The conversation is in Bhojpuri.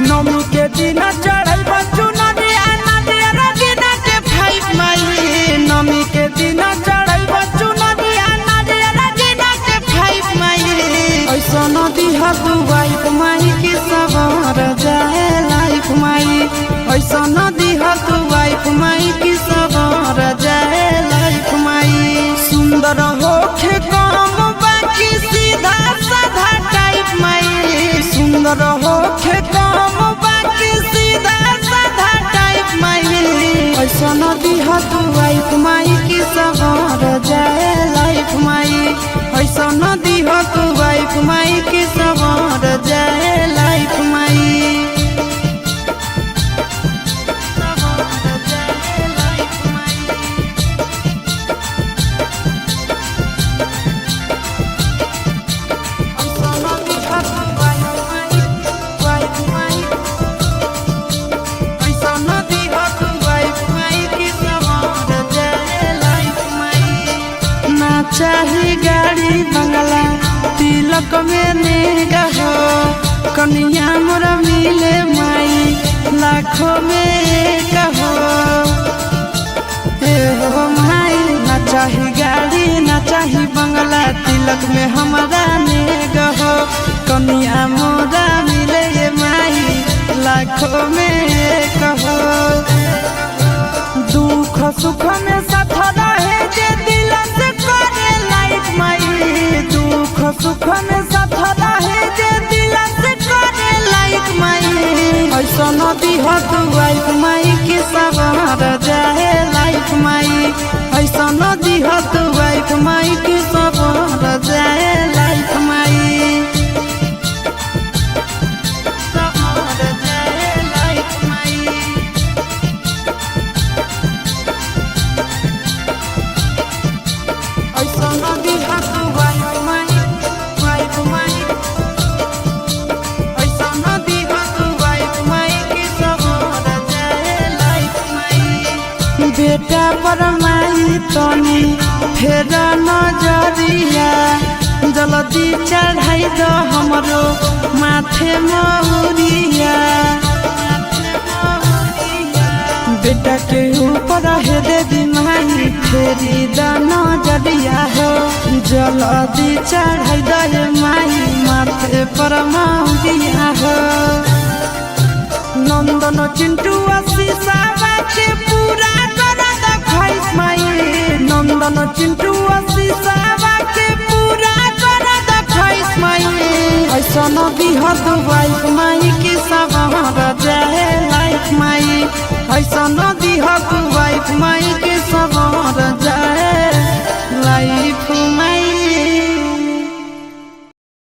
नमी के दिन चढ़ल बच्चू नदिया नदिया रगीना के फाइव माई। नमी के दिन चढ़ल बच्चू नदिया नदिया रगीना के फाइव माई। ऐसा नदी हदू वाइफ माई की सवार जाए लाइफ माई। ऐसा नदी हदू वाइफ माई की सवार जाए लाइफ माई। सुंदर होखे काम बाकी सीधा साधा टाइप माई। सुंदर होखे काम बाकी सीधा साधा टाइप माई। ऐसा नदी हदू वाइफ माई की सवार जाए लाइफ माई। ऐसा नदी हदू वाइफ माई की सवार जाए लाइफ माई। चाही गाड़ी बंगला तिलक में नेगा हो। कन्या मोरा मिले माई लाखों में एक हो। हे हो माई ना चाही गाड़ी ना चाही बंगला तिलक में हमारा नेगा हो। कन्या मोरा मिले माई लाखों में एक हो। दुख सुख में साथ रहे जे दिल से करे लाइफ माई। दुख सुख में साथ रहे जे दिल से करे लाइफ माई। ऐसा नदी हदू वाइफ माई की सवार जाए लाइफ माई। ऐसा नदी हदू वाइफ माई की सवार जाए लाइफ माई। बेटा पर माई तनी फेर नजरिया जल्दी चढ़ाई दो हमरो माथे महुरिया। बेटा के ऊपर है देवी माई फेरी द नजरिया हो। जल्दी चढ़ाई दो माई माथे पर महुरिया हो। नंदन चिंटू आशीषा के पूरा नंदन चिंटू आशीषा के पूरा कर दखाइस माई। ऐसा नदी हदू वाइफ माई की सवार जाए लाइफ माई। ऐसा